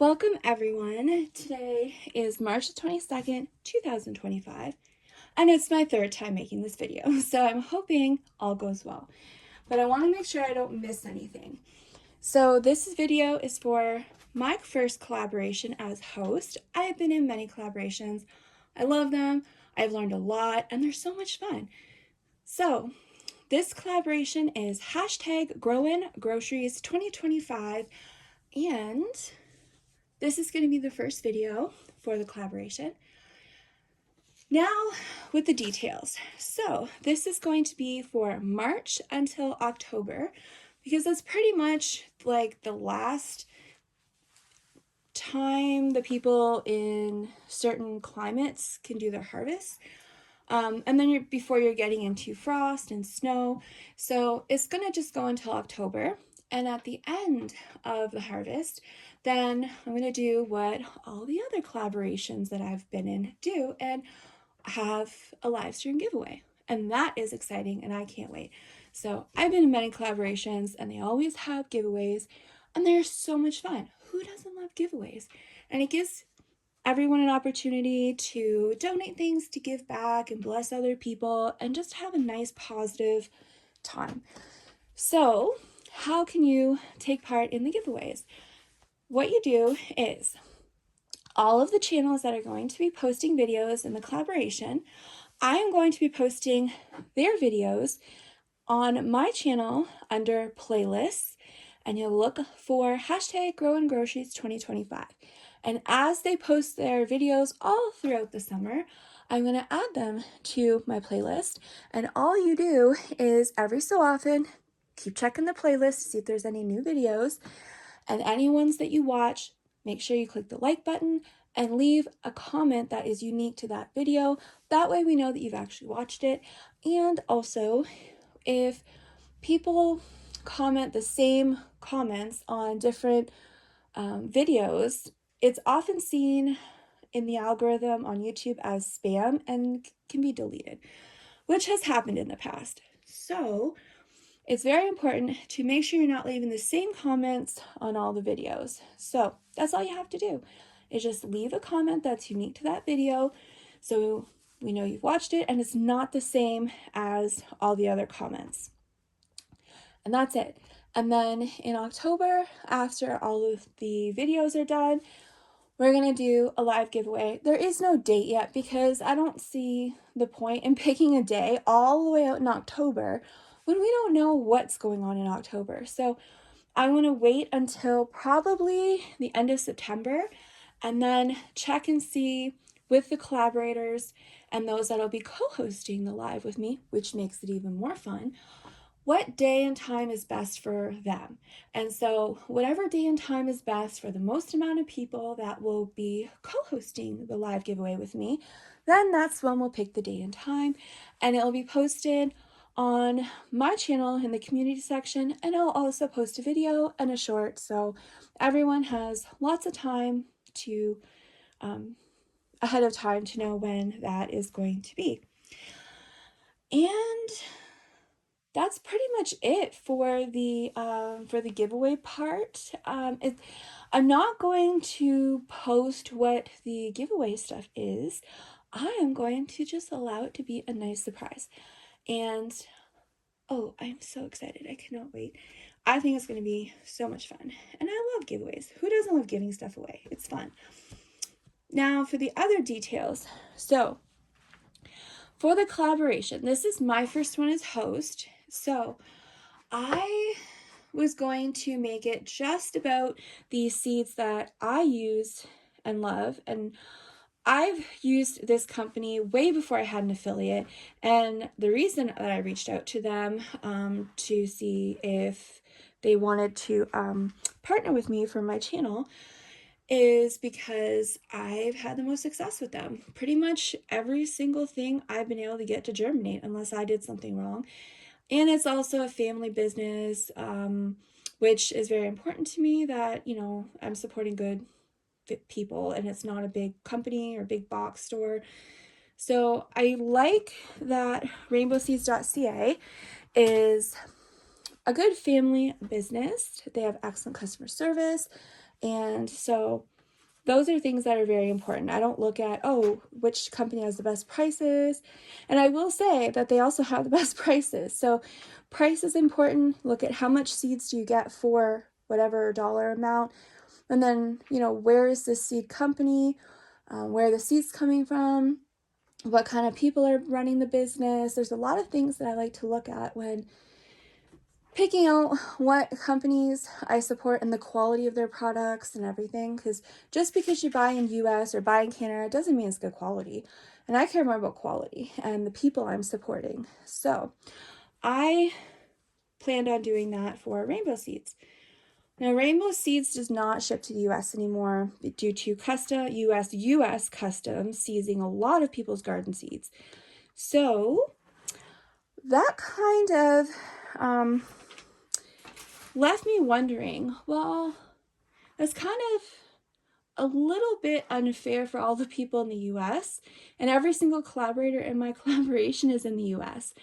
Welcome everyone. Today is March 22nd, 2025, and it's my third time making this video, so I'm hoping all goes well. But I want to make sure I don't miss anything. So this video is for my first collaboration as host. I have been in many collaborations. I love them. I've learned a lot, and they're so much fun. So this collaboration is #GrowinGroceries 2025, and this is going to be the first video for the collaboration. Now with the details. So this is going to be for March until October, because that's pretty much like the last time the people in certain climates can do their harvest. And then before you're getting into frost and snow. So it's going to just go until October. And at the end of the harvest, then I'm going to do what all the other collaborations that I've been in do and have a live stream giveaway. And that is exciting and I can't wait. So I've been in many collaborations and they always have giveaways and they're so much fun. Who doesn't love giveaways? And it gives everyone an opportunity to donate things, to give back and bless other people and just have a nice positive time. So how can you take part in the giveaways? What you do is all of the channels that are going to be posting videos in the collaboration, I am going to be posting their videos on my channel under playlists, and you'll look for #GrowinGroceries 2025. And as they post their videos all throughout the summer, I'm going to add them to my playlist. And all you do is every so often keep checking the playlist to see if there's any new videos. And any ones that you watch, make sure you click the like button and leave a comment that is unique to that video. That way we know that you've actually watched it. And also, if people comment the same comments on different videos, it's often seen in the algorithm on YouTube as spam and can be deleted, which has happened in the past. So it's very important to make sure you're not leaving the same comments on all the videos. So that's all you have to do, is just leave a comment that's unique to that video so we know you've watched it and it's not the same as all the other comments. And that's it. And then in October, after all of the videos are done, we're going to do a live giveaway. There is no date yet because I don't see the point in picking a day all the way out in October when we don't know what's going on in October. So I want to wait until probably the end of September and then check and see with the collaborators and those that'll be co-hosting the live with me, which makes it even more fun, what day and time is best for them. And so whatever day and time is best for the most amount of people that will be co-hosting the live giveaway with me, then that's when we'll pick the day and time, and it'll be posted on my channel in the community section, and I'll also post a video and a short, so everyone has lots of time to ahead of time to know when that is going to be. And that's pretty much it for the giveaway part. I'm not going to post what the giveaway stuff is. I am going to just allow it to be a nice surprise. And oh, I'm so excited. I cannot wait. I think it's going to be so much fun. And I love giveaways. Who doesn't love giving stuff away? It's fun. Now for the other details. So for the collaboration, this is my first one as host. So I was going to make it just about the seeds that I use and love. And I've used this company way before I had an affiliate. And the reason that I reached out to them to see if they wanted to partner with me for my channel is because I've had the most success with them. Pretty much every single thing I've been able to get to germinate unless I did something wrong. And it's also a family business, which is very important to me, that, you know, I'm supporting good people and it's not a big company or big box store. So I like that rainbowseeds.ca is a good family business. They have excellent customer service And so those are things that are very important. I don't look at, oh, which company has the best prices. And I will say that they also have the best prices. So price is important. Look at how much seeds do you get for whatever dollar amount. And then, where is this seed company? Where are the seeds coming from? What kind of people are running the business? There's a lot of things that I like to look at when picking out what companies I support and the quality of their products and everything, because just because you buy in US or buy in Canada doesn't mean it's good quality. And I care more about quality and the people I'm supporting. So I planned on doing that for Rainbow Seeds. Now, Rainbow Seeds does not ship to the US anymore due to US customs seizing a lot of people's garden seeds. So that kind of left me wondering, well, that's kind of a little bit unfair for all the people in the US, and every single collaborator in my collaboration is in the US.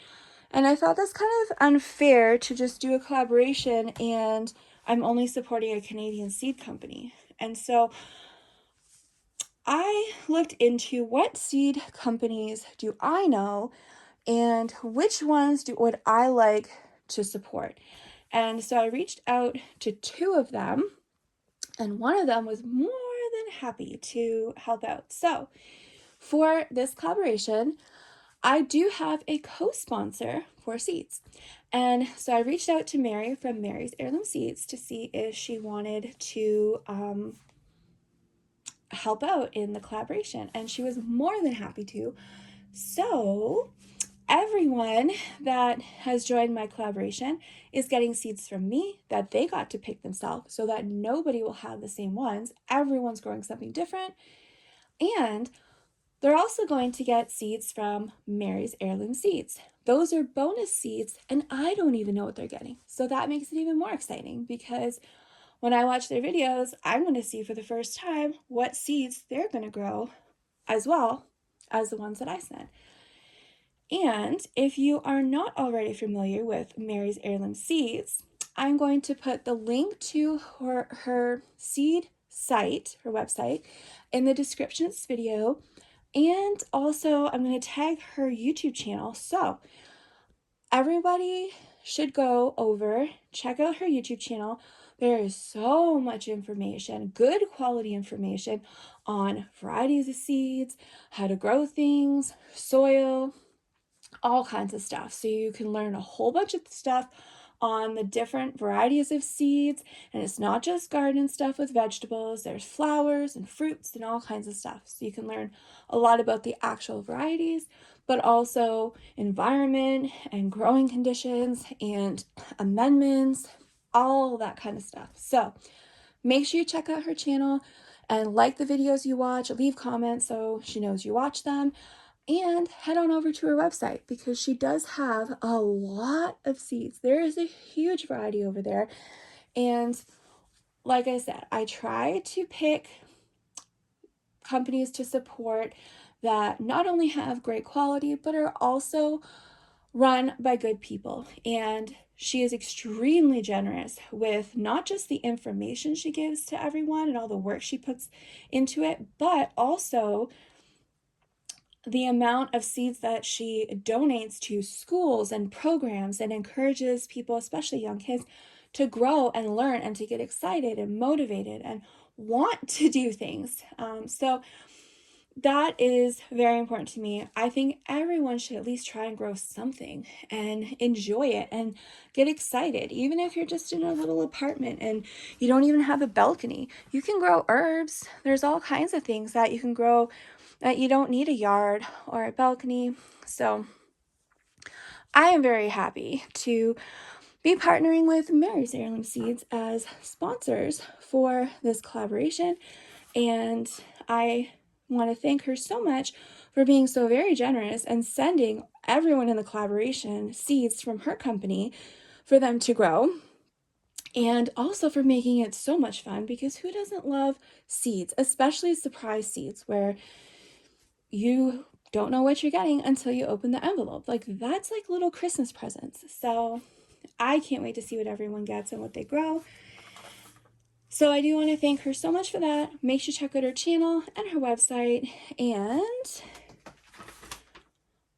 And I thought that's kind of unfair to just do a collaboration and I'm only supporting a Canadian seed company. And so I looked into what seed companies do I know and which ones would I like to support. And so I reached out to 2 of them, and one of them was more than happy to help out. So for this collaboration, I do have a co-sponsor for seeds. And so I reached out to Mary from Mary's Heirloom Seeds to see if she wanted to help out in the collaboration. And she was more than happy to. So everyone that has joined my collaboration is getting seeds from me that they got to pick themselves, so that nobody will have the same ones. Everyone's growing something different. And they're also going to get seeds from Mary's Heirloom Seeds. Those are bonus seeds, and I don't even know what they're getting. So that makes it even more exciting, because when I watch their videos, I'm going to see for the first time what seeds they're going to grow as well as the ones that I sent. And if you are not already familiar with Mary's Heirloom Seeds, I'm going to put the link to her seed site, her website, in the description of this video. And also I'm going to tag her YouTube channel. So everybody should go over, check out her YouTube channel. There is so much information, good quality information on varieties of seeds, how to grow things, soil, all kinds of stuff. So you can learn a whole bunch of stuff on the different varieties of seeds. And it's not just garden stuff with vegetables. There's flowers and fruits and all kinds of stuff. So you can learn a lot about the actual varieties, but also environment and growing conditions and amendments, all that kind of stuff. So make sure you check out her channel and like the videos you watch, leave comments so she knows you watch them. And head on over to her website, because she does have a lot of seeds. There is a huge variety over there. And like I said, I try to pick companies to support that not only have great quality, but are also run by good people. And she is extremely generous with not just the information she gives to everyone and all the work she puts into it, but also the amount of seeds that she donates to schools and programs, and encourages people, especially young kids, to grow and learn and to get excited and motivated and want to do things. So that is very important to me. I think everyone should at least try and grow something and enjoy it and get excited. Even if you're just in a little apartment and you don't even have a balcony, you can grow herbs. There's all kinds of things that you can grow that you don't need a yard or a balcony. So I am very happy to be partnering with Mary's Heirloom Seeds as sponsors for this collaboration. And I want to thank her so much for being so very generous and sending everyone in the collaboration seeds from her company for them to grow. And also for making it so much fun, because who doesn't love seeds, especially surprise seeds where you don't know what you're getting until you open the envelope. Like, that's like little Christmas presents. So I can't wait to see what everyone gets and what they grow. So I do want to thank her so much for that. Make sure to check out her channel and her website. And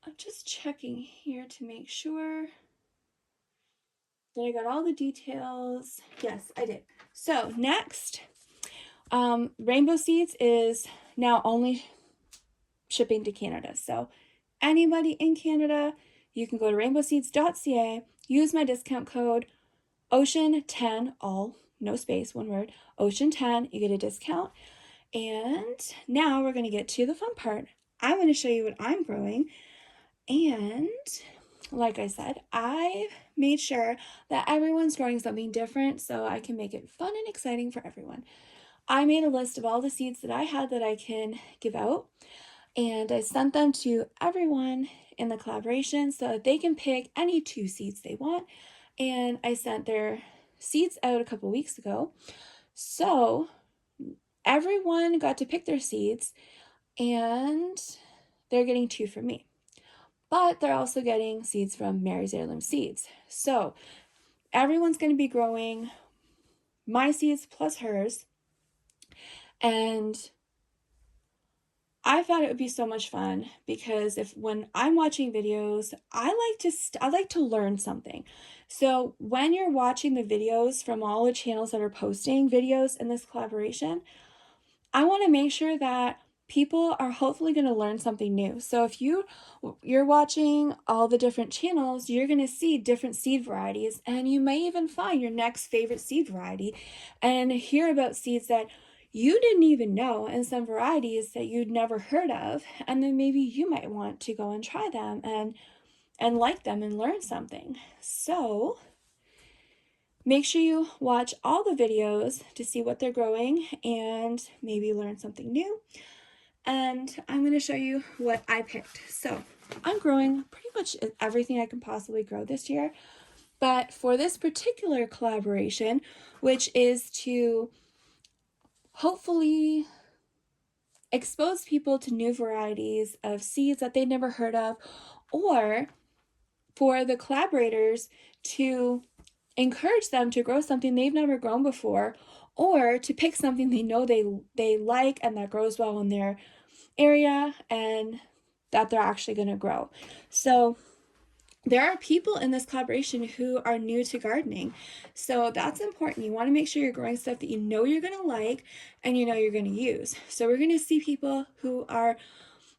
I'm just checking here to make sure that I got all the details. Yes, I did. So next, Rainbow Seeds is now only shipping to Canada. So anybody in Canada, you can go to rainbowseeds.ca, use my discount code OCEAN10, all no space, one word, OCEAN10, you get a discount. And now we're going to get to the fun part. I'm going to show you what I'm growing. And like I said, I made sure that everyone's growing something different so I can make it fun and exciting for everyone. I made a list of all the seeds that I had that I can give out, and I sent them to everyone in the collaboration so that they can pick any 2 seeds they want. And I sent their seeds out a couple weeks ago. So everyone got to pick their seeds, and they're getting 2 from me. But they're also getting seeds from Mary's Heirloom Seeds. So everyone's going to be growing my seeds plus hers. And I thought it would be so much fun because when I'm watching videos, I like to learn something. So when you're watching the videos from all the channels that are posting videos in this collaboration, I want to make sure that people are hopefully going to learn something new. So if you're watching all the different channels, you're going to see different seed varieties, and you may even find your next favorite seed variety and hear about seeds that you didn't even know, and some varieties that you'd never heard of, and then maybe you might want to go and try them and like them and learn something. So make sure you watch all the videos to see what they're growing and maybe learn something new. And I'm going to show you what I picked. So I'm growing pretty much everything I can possibly grow this year. But for this particular collaboration, which is to hopefully expose people to new varieties of seeds that they've never heard of, or for the collaborators to encourage them to grow something they've never grown before, or to pick something they know they like and that grows well in their area and that they're actually going to grow. So there are people in this collaboration who are new to gardening. So that's important. You want to make sure you're growing stuff that you know you're going to like and you know you're going to use. So we're going to see people who are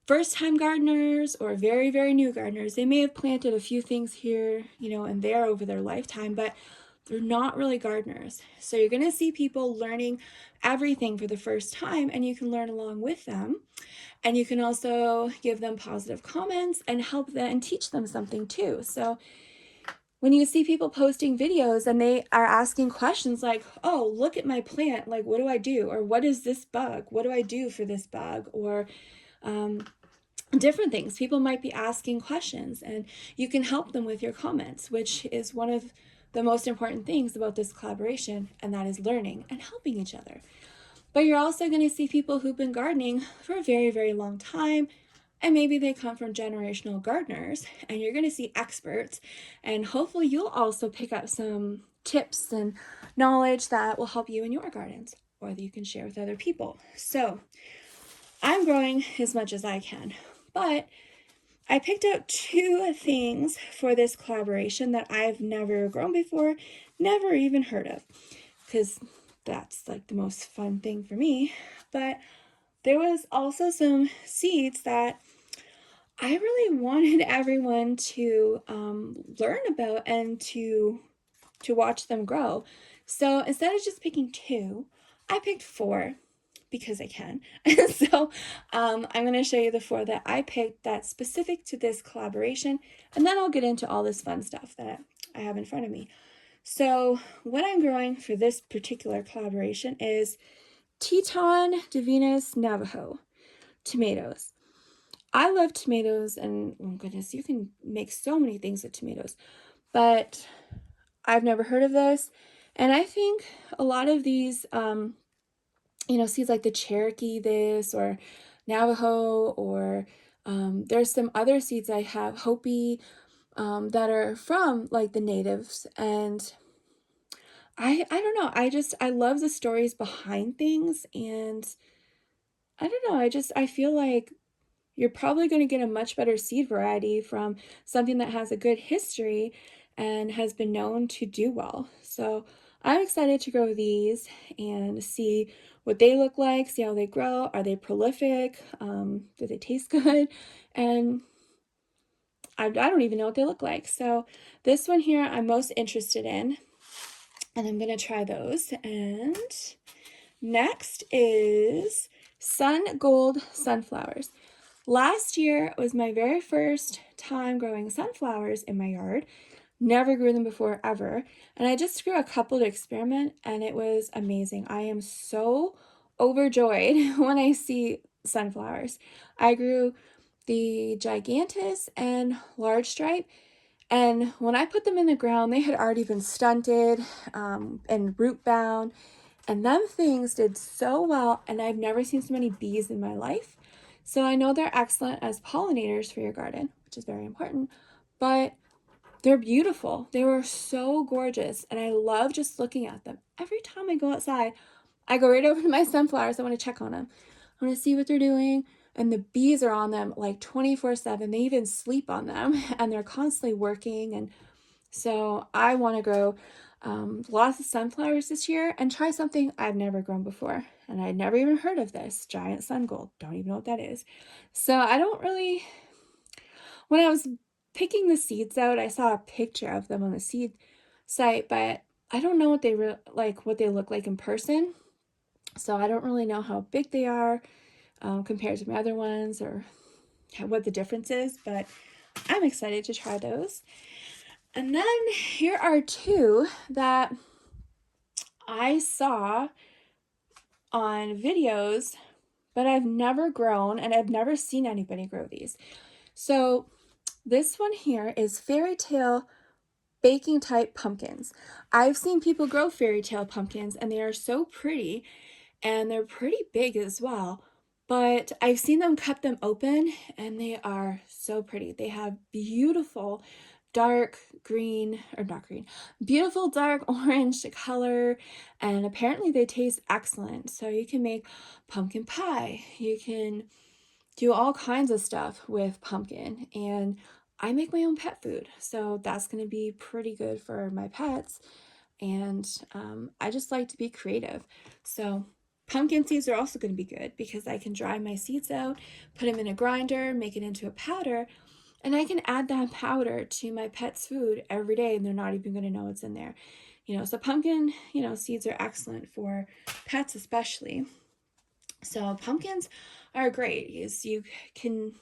first-time gardeners or very, very new gardeners. They may have planted a few things here, and there over their lifetime, but they're not really gardeners. So you're going to see people learning everything for the first time, and you can learn along with them. And you can also give them positive comments and help them and teach them something too. So when you see people posting videos and they are asking questions like, oh, look at my plant, like, what do I do? Or what is this bug? What do I do for this bug? Or different things. People might be asking questions, and you can help them with your comments, which is one of the most important things about this collaboration, and that is learning and helping each other. But you're also going to see people who've been gardening for a very, very long time, and maybe they come from generational gardeners, and you're going to see experts, and hopefully you'll also pick up some tips and knowledge that will help you in your gardens, or that you can share with other people. So I'm growing as much as I can, but I picked out 2 things for this collaboration that I've never grown before, never even heard of, because that's like the most fun thing for me. But there was also some seeds that I really wanted everyone to learn about and to watch them grow. So instead of just picking 2, I picked 4 because I can. So I'm going to show you the 4 that I picked that's specific to this collaboration, and then I'll get into all this fun stuff that I have in front of me. So what I'm growing for this particular collaboration is Teton Divinas Navajo tomatoes. I love tomatoes, and oh goodness, you can make so many things with tomatoes, but I've never heard of this. And I think a lot of these, seeds like the Cherokee this or Navajo, or there's some other seeds I have, Hopi, that are from like the natives, and I don't know. I love the stories behind things, and I don't know. I feel like you're probably going to get a much better seed variety from something that has a good history and has been known to do well. So I'm excited to grow these and see what they look like, see how they grow. Are they prolific? Do they taste good? And I don't even know what they look like. So this one here I'm most interested in, and I'm going to try those. And next is Sun Gold Sunflowers. Last year was my very first time growing sunflowers in my yard. Never grew them before ever. And I just grew a couple to experiment, and it was amazing. I am so overjoyed when I see sunflowers. I grew the gigantus and large stripe, and when I put them in the ground, they had already been stunted and root bound, and them things did so well, and I've never seen so many bees in my life. So I know they're excellent as pollinators for your garden, which is very important, but they're beautiful. They were so gorgeous, and I love just looking at them. Every time I go outside, I go right over to my sunflowers. I want to check on them. I want to see what they're doing, and the bees are on them like 24/7. They even sleep on them, and they're constantly working, and so I want to grow lots of sunflowers this year and try something I've never grown before. And I'd never even heard of this giant sun gold. Don't even know what that is. So I don't really, when I was picking the seeds out, I saw a picture of them on the seed site, but I don't know what they what they look like in person. So I don't really know how big they are compared to my other ones, or what the difference is, but I'm excited to try those. And then here are two that I saw on videos, but I've never grown, and I've never seen anybody grow these. So this one here is fairy tale baking type pumpkins. I've seen people grow fairy tale pumpkins, and they are so pretty, and they're pretty big as well. But I've seen them cut them open, and they are so pretty. They have beautiful dark green, or not green, beautiful dark orange color, and apparently they taste excellent. So you can make pumpkin pie. You can do all kinds of stuff with pumpkin, and I make my own pet food, so that's going to be pretty good for my pets. And I just like to be creative. So pumpkin seeds are also going to be good because I can dry my seeds out, put them in a grinder, make it into a powder, and I can add that powder to my pet's food every day, and they're not even going to know it's in there. So pumpkin, seeds are excellent for pets especially. So pumpkins are great. You can,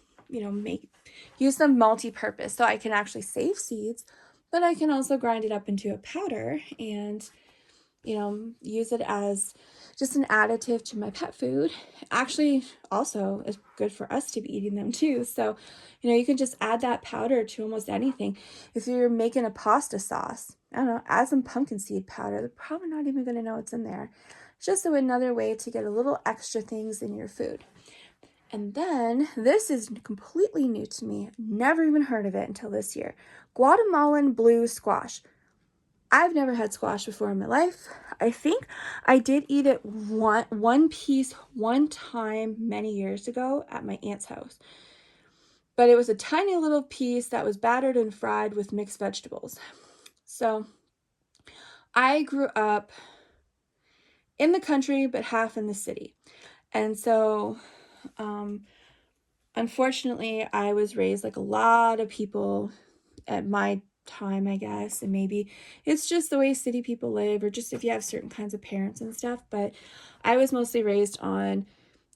use them multi-purpose. So I can actually save seeds, but I can also grind it up into a powder and use it as just an additive to my pet food. Actually, also is good for us to be eating them too. So, you can just add that powder to almost anything. If you're making a pasta sauce, I don't know, add some pumpkin seed powder. They're probably not even going to know it's in there. It's just another way to get a little extra things in your food. And then this is completely new to me. Never even heard of it until this year. Guatemalan blue squash. I've never had squash before in my life. I think I did eat it one piece one time many years ago at my aunt's house. But it was a tiny little piece that was battered and fried with mixed vegetables. So I grew up in the country, but half in the city. And so, unfortunately, I was raised like a lot of people at my time, I guess, and maybe it's just the way city people live, or just if you have certain kinds of parents and stuff. But I was mostly raised on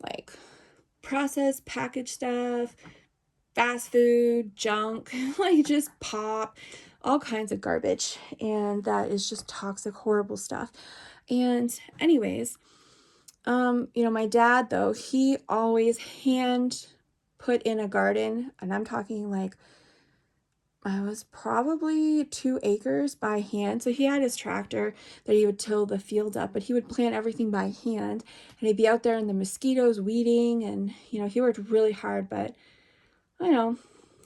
like processed packaged stuff, fast food, junk, like just pop, all kinds of garbage, and that is just toxic, horrible stuff. And anyways, my dad, though, he always hand put in a garden, and I'm talking like I was probably 2 acres by hand. So he had his tractor that he would till the field up, but he would plant everything by hand, and he'd be out there in the mosquitoes weeding, and he worked really hard. But I know,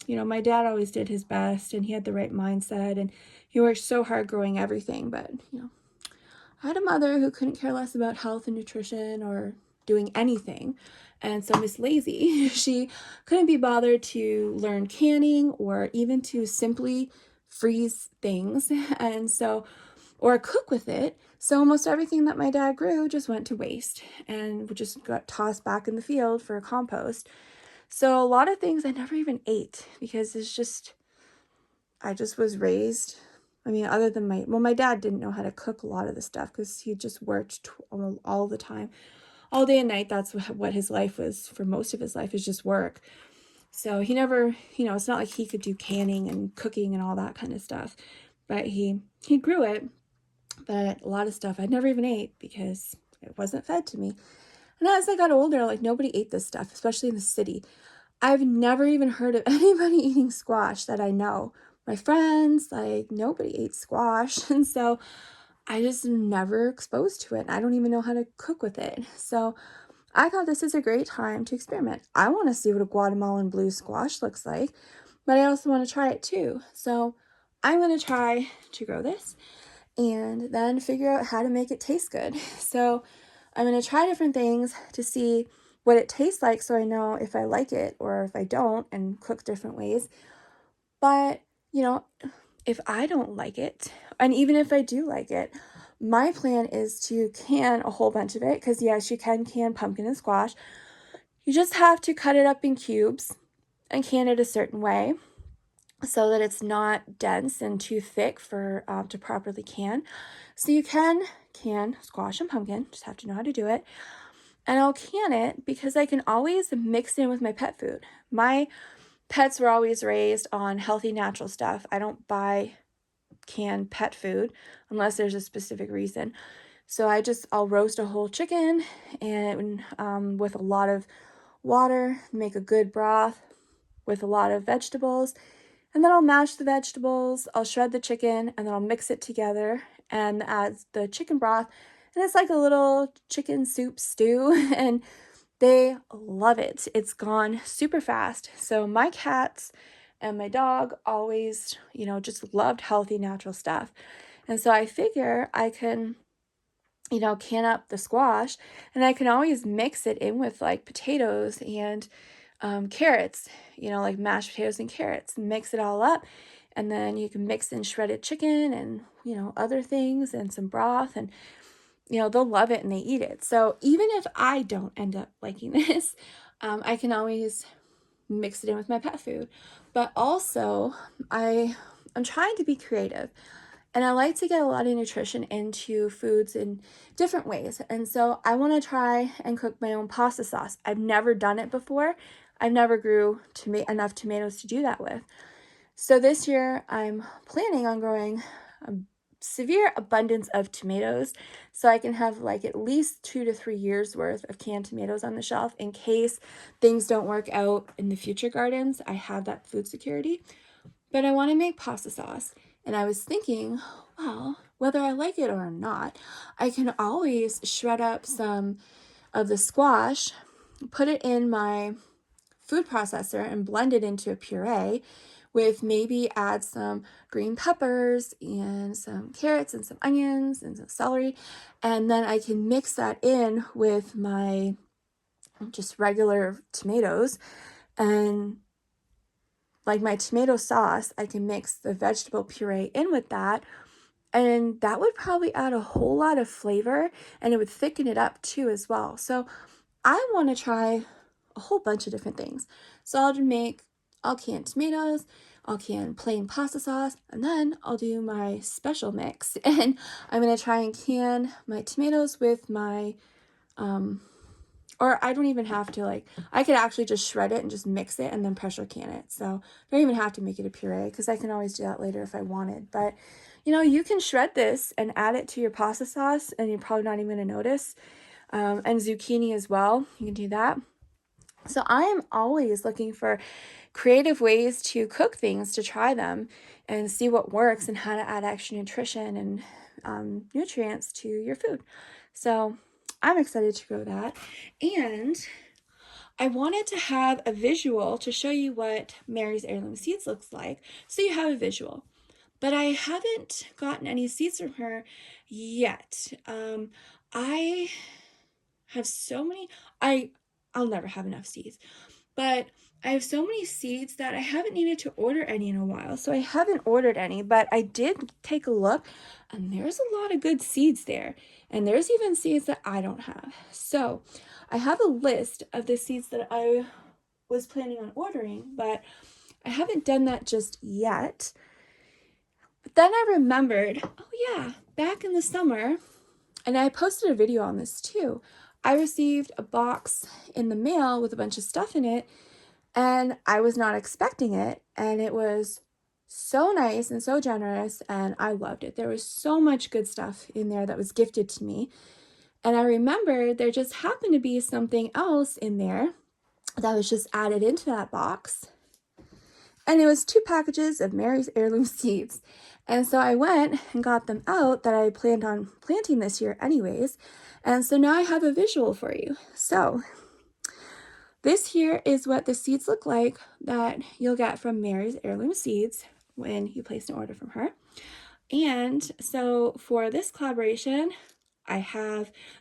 my dad always did his best, and he had the right mindset, and he worked so hard growing everything. But I had a mother who couldn't care less about health and nutrition or doing anything. And so Miss Lazy, she couldn't be bothered to learn canning or even to simply freeze things. And so, or cook with it. So almost everything that my dad grew just went to waste and just got tossed back in the field for compost. So a lot of things I never even ate because I just was raised. I mean, other than my dad didn't know how to cook a lot of the stuff because he just worked all the time, all day and night. That's what his life was for most of his life, is just work. So he never, it's not like he could do canning and cooking and all that kind of stuff. But he grew it, but a lot of stuff I never even ate because it wasn't fed to me. And as I got older, like, nobody ate this stuff, especially in the city. I've never even heard of anybody eating squash that I know. My friends, like, nobody ate squash. And so I just never exposed to it. I don't even know how to cook with it. So I thought this is a great time to experiment. I want to see what a Guatemalan blue squash looks like, but I also want to try it too. So I'm going to try to grow this and then figure out how to make it taste good. So I'm going to try different things to see what it tastes like so I know if I like it or if I don't, and cook different ways. But, if I don't like it, and even if I do like it, my plan is to can a whole bunch of it, because yes, you can can pumpkin and squash. You just have to cut it up in cubes and can it a certain way so that it's not dense and too thick for to properly can. So you can squash and pumpkin, just have to know how to do it. And I'll can it because I can always mix it in with my pet food. My pets were always raised on healthy, natural stuff. I don't buy canned pet food unless there's a specific reason. So I'll roast a whole chicken and with a lot of water, make a good broth with a lot of vegetables. And then I'll mash the vegetables, I'll shred the chicken, and then I'll mix it together and add the chicken broth. And it's like a little chicken soup stew, and they love it. It's gone super fast. So my cats and my dog always, just loved healthy, natural stuff. And so I figure I can, can up the squash, and I can always mix it in with like potatoes and carrots, like mashed potatoes and carrots, mix it all up. And then you can mix in shredded chicken and, other things and some broth, and, they'll love it and they eat it. So even if I don't end up liking this, I can always mix it in with my pet food. But also I'm trying to be creative. And I like to get a lot of nutrition into foods in different ways. And so I want to try and cook my own pasta sauce. I've never done it before. I've never grew enough tomatoes to do that with. So this year I'm planning on growing a severe abundance of tomatoes so I can have like at least 2 to 3 years worth of canned tomatoes on the shelf in case things don't work out in the future gardens. I have that food security. But I want to make pasta sauce. And I was thinking, well, whether I like it or not, I can always shred up some of the squash, put it in my food processor, and blend it into a puree with maybe add some green peppers and some carrots and some onions and some celery. And then I can mix that in with my just regular tomatoes, and like my tomato sauce, I can mix the vegetable puree in with that, and that would probably add a whole lot of flavor, and it would thicken it up too as well. So I want to try a whole bunch of different things. So I'll can tomatoes, I'll can plain pasta sauce, and then I'll do my special mix. And I'm going to try and can my tomatoes with my or I don't even have to, I could actually just shred it and just mix it and then pressure can it. So I don't even have to make it a puree because I can always do that later if I wanted. But, you can shred this and add it to your pasta sauce and you're probably not even going to notice. And zucchini as well. You can do that. So I am always looking for creative ways to cook things, to try them and see what works and how to add extra nutrition and nutrients to your food. So I'm excited to grow that. And I wanted to have a visual to show you what Mary's Heirloom Seeds looks like, so you have a visual. but I haven't gotten any seeds from her yet. I have so many, I'll never have enough seeds, but I have so many seeds that I haven't needed to order any in a while. So I haven't ordered any, but I did take a look and there's a lot of good seeds there. And there's even seeds that I don't have. So I have a list of the seeds that I was planning on ordering, but I haven't done that just yet. But then I remembered, oh yeah, back in the summer, and I posted a video on this too, I received a box in the mail with a bunch of stuff in it, and I was not expecting it, and it was so nice and so generous, and I loved it. There was so much good stuff in there that was gifted to me, and I remembered there just happened to be something else in there that was just added into that box, and it was 2 packages of Mary's heirloom seeds. And so I went and got them out that I planned on planting this year anyways. And so now I have a visual for you. So this here is what the seeds look like that you'll get from Mary's heirloom seeds when you place an order from her. And so for this collaboration,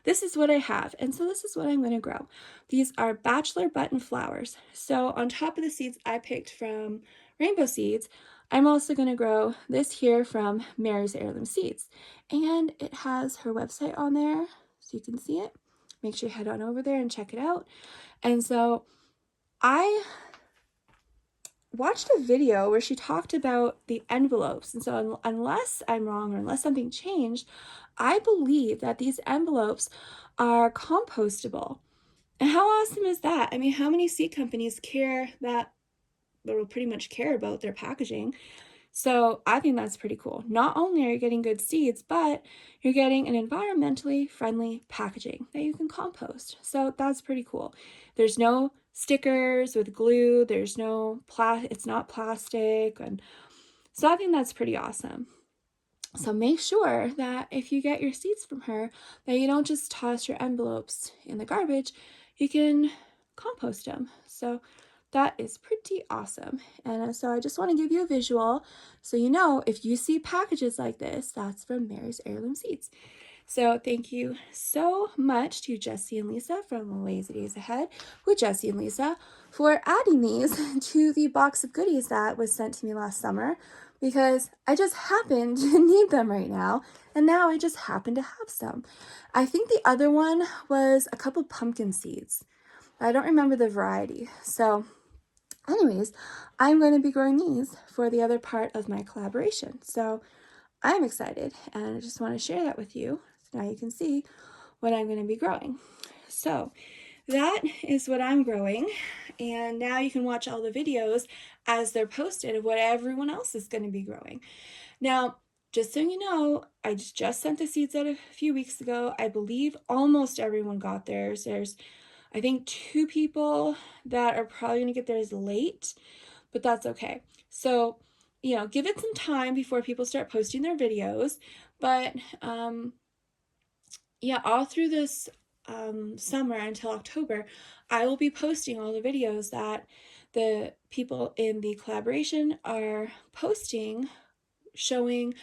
this is what I have, and so this is what I'm going to grow. These are bachelor button flowers. So on top of the seeds I picked from Rainbow Seeds, I'm also going to grow this here from Mary's Heirloom Seeds. And it has her website on there, so you can see it. Make sure you head on over there and check it out. And so I watched a video where she talked about the envelopes. And so unless I'm wrong or unless something changed, I believe that these envelopes are compostable. And how awesome is that? I mean, how many seed companies care that, or will pretty much care about their packaging? So I think that's pretty cool. Not only are you getting good seeds, but you're getting an environmentally friendly packaging that you can compost. So that's pretty cool. There's no stickers with glue. There's no it's not plastic. And so I think that's pretty awesome. So make sure that if you get your seeds from her, that you don't just toss your envelopes in the garbage. You can compost them. So that is pretty awesome. And so I just want to give you a visual so you know if you see packages like this, that's from Mary's Heirloom Seeds. So thank you so much to Jesse and Lisa from Lazy Days Ahead with Jesse and Lisa for adding these to the box of goodies that was sent to me last summer, because I just happen to need them right now, and now I just happen to have some. I think the other one was a couple pumpkin seeds. I don't remember the variety. So anyways, I'm going to be growing these for the other part of my collaboration. So I'm excited, and I just want to share that with you. So now you can see what I'm going to be growing. So that is what I'm growing, and now you can watch all the videos as they're posted of what everyone else is going to be growing. Now, just so you know, I just sent the seeds out a few weeks ago. I believe almost everyone got theirs. There's, I think, 2 people that are probably going to get theirs late, but that's okay. So, you know, give it some time before people start posting their videos. But yeah, all through this summer until October, I will be posting all the videos that the people in the collaboration are posting, showing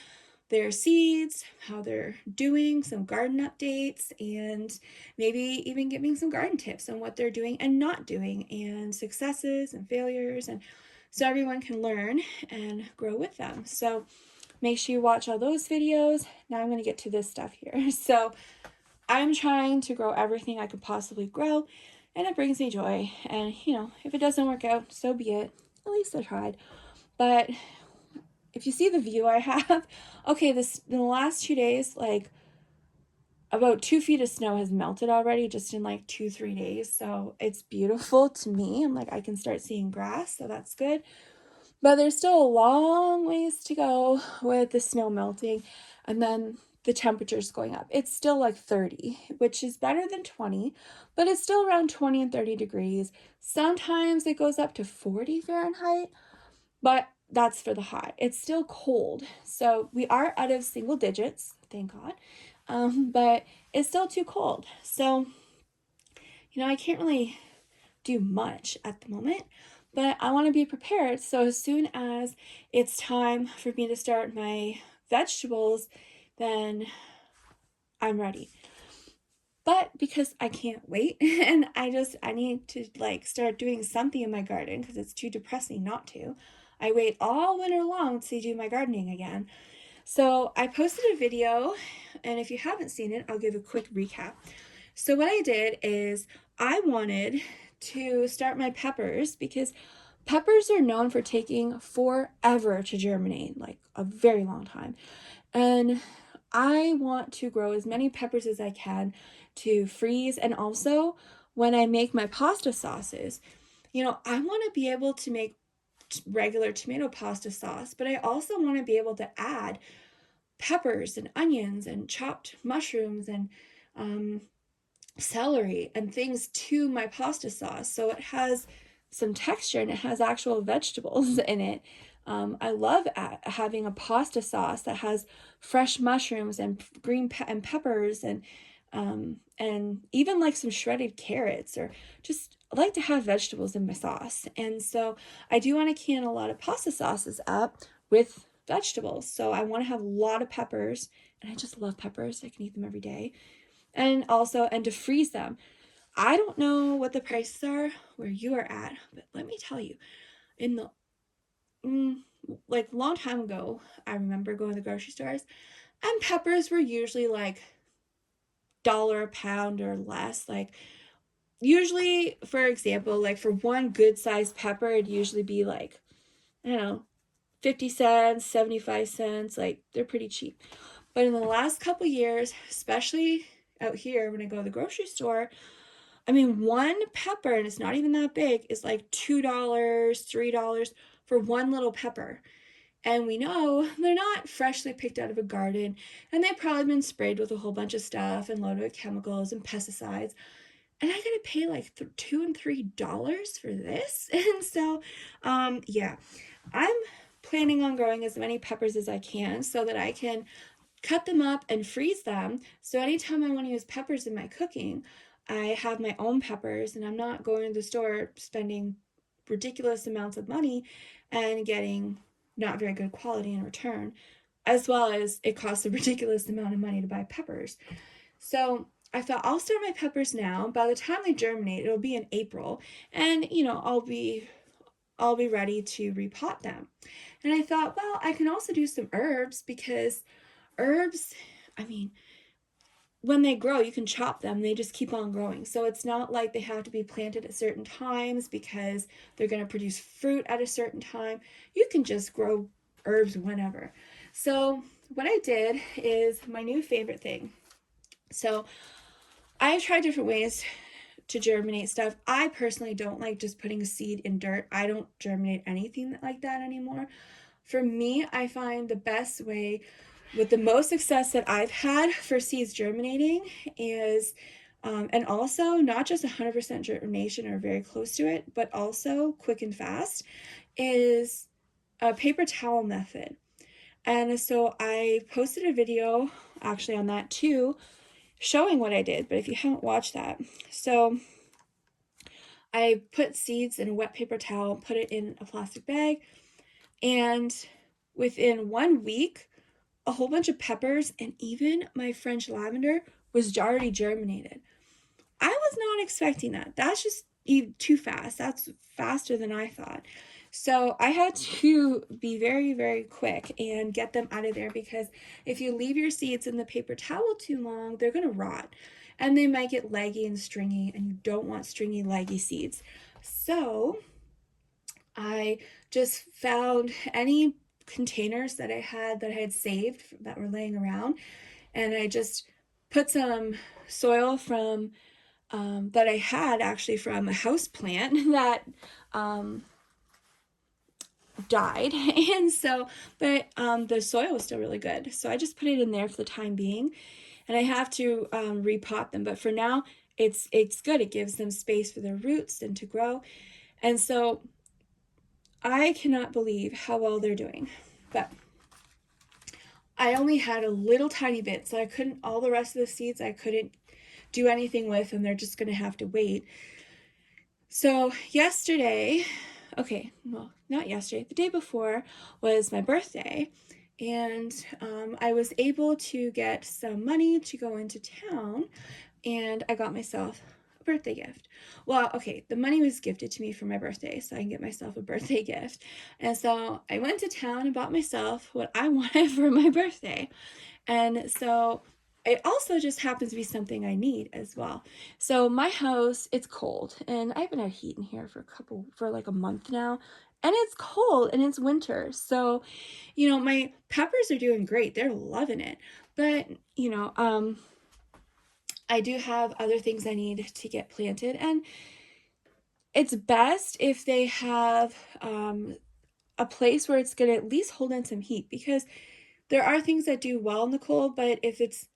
their seeds, how they're doing, some garden updates, and maybe even giving some garden tips on what they're doing and not doing, and successes and failures, and so everyone can learn and grow with them. So make sure you watch all those videos. Now I'm going to get to this stuff here. So I'm trying to grow everything I could possibly grow, and it brings me joy. And, you know, if it doesn't work out, so be it. At least I tried. But if you see the view I have, okay, in the last 2 days, like about 2 feet of snow has melted already just in like 2-3 days. So it's beautiful to me. I'm like, I can start seeing grass, so that's good. But there's still a long ways to go with the snow melting, and then the temperature's going up. It's still like 30, which is better than 20, but it's still around 20 and 30 degrees. Sometimes it goes up to 40 Fahrenheit, but that's for the high. It's still cold. So we are out of single digits, thank God, but it's still too cold. So, you know, I can't really do much at the moment, but I want to be prepared. So as soon as it's time for me to start my vegetables, then I'm ready. But because I can't wait and I need to like start doing something in my garden because it's too depressing not to. I wait all winter long to do my gardening again. So I posted a video, and if you haven't seen it, I'll give a quick recap. So what I did is I wanted to start my peppers because peppers are known for taking forever to germinate, like a very long time. And I want to grow as many peppers as I can to freeze. And also, when I make my pasta sauces, I want to be able to make regular tomato pasta sauce, but I also want to be able to add peppers and onions and chopped mushrooms and celery and things to my pasta sauce. So it has some texture and it has actual vegetables in it. I love having a pasta sauce that has fresh mushrooms and green and peppers and even like some shredded carrots, or just I like to have vegetables in my sauce. And so I do want to can a lot of pasta sauces up with vegetables. So I want to have a lot of peppers, and I just love peppers. I can eat them every day. And to freeze them. I don't know what the prices are where you are at, but let me tell you, in the like long time ago, I remember going to the grocery stores, and peppers were usually like $1 a pound or less. Like usually, for example, like for one good sized pepper, it'd usually be like, I don't know, 50 cents, 75 cents. Like they're pretty cheap. But in the last couple years, especially out here when I go to the grocery store, I mean, one pepper, and it's not even that big, is like $2, $3 for one little pepper. And we know they're not freshly picked out of a garden, and they've probably been sprayed with a whole bunch of stuff and loaded with chemicals and pesticides. And I gotta pay like $2 and $3 for this. And so, yeah, I'm planning on growing as many peppers as I can so that I can cut them up and freeze them. So anytime I want to use peppers in my cooking, I have my own peppers and I'm not going to the store spending ridiculous amounts of money and getting not very good quality in return, as well as it costs a ridiculous amount of money to buy peppers. So I thought I'll start my peppers now. By the time they germinate, it'll be in April, and I'll be ready to repot them. And I thought, well, I can also do some herbs because herbs, I mean, when they grow, you can chop them. They just keep on growing. So it's not like they have to be planted at certain times because they're going to produce fruit at a certain time. You can just grow herbs whenever. So what I did is my new favorite thing. So I've tried different ways to germinate stuff. I personally don't like just putting a seed in dirt. I don't germinate anything like that anymore. For me, I find the best way with the most success that I've had for seeds germinating is, and also not just 100% germination or very close to it, but also quick and fast, is a paper towel method. And so I posted a video actually on that too, showing what I did, but if you haven't watched that. So I put seeds in a wet paper towel, put it in a plastic bag, and within 1 week, a whole bunch of peppers and even my French lavender was already germinated. I was not expecting that. That's just too fast. That's faster than I thought. So I had to be very, very quick and get them out of there, because if you leave your seeds in the paper towel too long, they're going to rot and they might get leggy and stringy, and you don't want stringy, leggy seeds. So I just found any containers that I had saved that were laying around, and I just put some soil from that I had actually from a house plant that died, and so but the soil was still really good, so I just put it in there for the time being, and I have to repot them, but for now it's good. It gives them space for their roots and to grow, and so I cannot believe how well they're doing. But I only had a little tiny bit, so I couldn't, all the rest of the seeds I couldn't do anything with, and they're just going to have to wait. So yesterday, okay, well, not yesterday, the day before was my birthday. And I was able to get some money to go into town, and I got myself a birthday gift. Well, okay, the money was gifted to me for my birthday, so I can get myself a birthday gift. And so I went to town and bought myself what I wanted for my birthday. And so it also just happens to be something I need as well. So my house, it's cold, and I haven't had heat in here for like a month now. And it's cold and it's winter. So, my peppers are doing great. They're loving it. But, I do have other things I need to get planted, and it's best if they have a place where it's going to at least hold in some heat, because there are things that do well in the cold, but if it's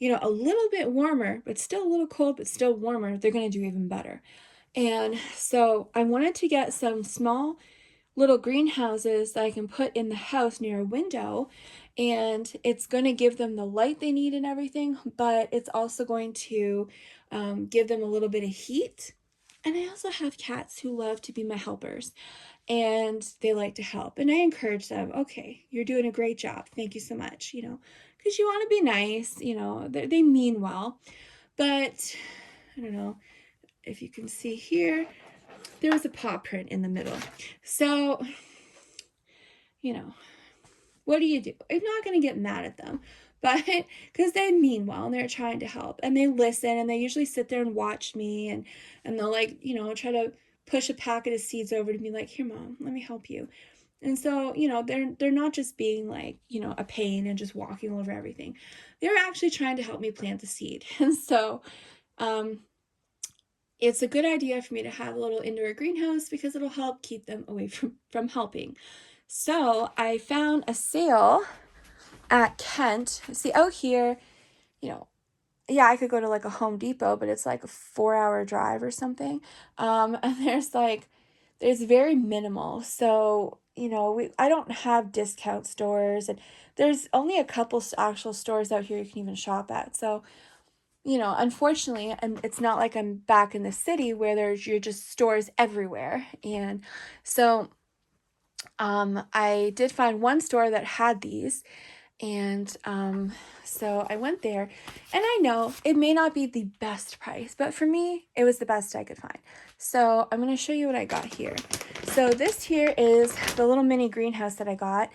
a little bit warmer, but still a little cold, but still warmer, they're going to do even better. And so I wanted to get some small little greenhouses that I can put in the house near a window, and it's going to give them the light they need and everything, but it's also going to give them a little bit of heat. And I also have cats who love to be my helpers, and they like to help, and I encourage them. Okay, you're doing a great job, thank you so much, because you want to be nice, they mean well. But I don't know if you can see here, there was a paw print in the middle. So, what do you do? I'm not going to get mad at them, but because they mean well and they're trying to help and they listen, and they usually sit there and watch me, and they'll try to push a packet of seeds over to me like, here, Mom, let me help you. And so, they're not just being like, a pain and just walking over everything. They're actually trying to help me plant the seed. And so, it's a good idea for me to have a little indoor greenhouse because it'll help keep them away from helping. So I found a sale at Kent. See, out here, yeah, I could go to like a Home Depot, but it's like a 4-hour drive or something. And there's very minimal. So, I don't have discount stores, and there's only a couple actual stores out here you can even shop at. So, unfortunately, and it's not like I'm back in the city where you're just stores everywhere. And so, I did find one store that had these, and so I went there, and I know it may not be the best price, but for me, it was the best I could find. So I'm going to show you what I got here. So this here is the little mini greenhouse that I got.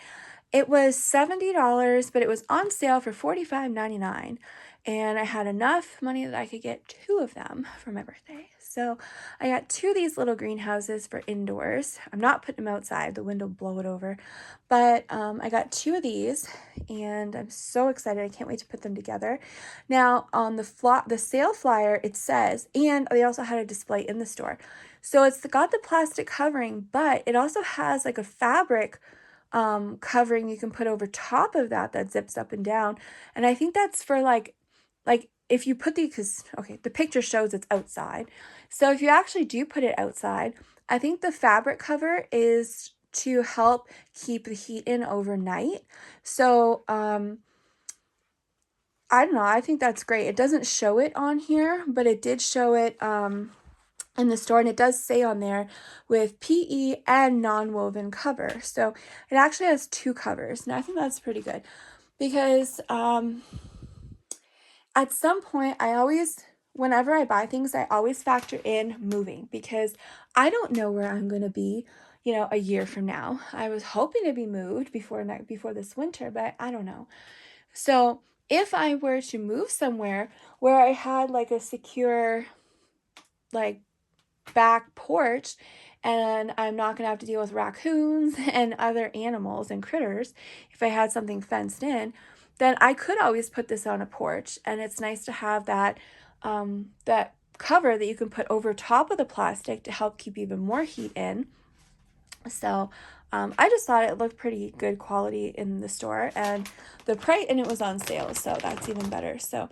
It was $70, but it was on sale for $45.99. And I had enough money that I could get 2 of them for my birthday. So I got 2 of these little greenhouses for indoors. I'm not putting them outside. The wind will blow it over. But I got 2 of these, and I'm so excited. I can't wait to put them together. Now, on the sale flyer, it says, and they also had a display in the store. So it's got the plastic covering, but it also has like a fabric covering you can put over top of that zips up and down. And I think that's for like if you put because okay, the picture shows it's outside. So if you actually do put it outside, I think the fabric cover is to help keep the heat in overnight. So I don't know, I think that's great. It doesn't show it on here, but it did show it in the store, and it does say on there with PE and non-woven cover. So it actually has 2 covers, and I think that's pretty good, because at some point whenever I buy things, I always factor in moving, because I don't know where I'm going to be a year from now. I was hoping to be moved before this winter, but I don't know. So if I were to move somewhere where I had like a secure like back porch, and I'm not going to have to deal with raccoons and other animals and critters, if I had something fenced in, then I could always put this on a porch. And it's nice to have that that cover that you can put over top of the plastic to help keep even more heat in. So I just thought it looked pretty good quality in the store, and the price, and it was on sale, so that's even better. So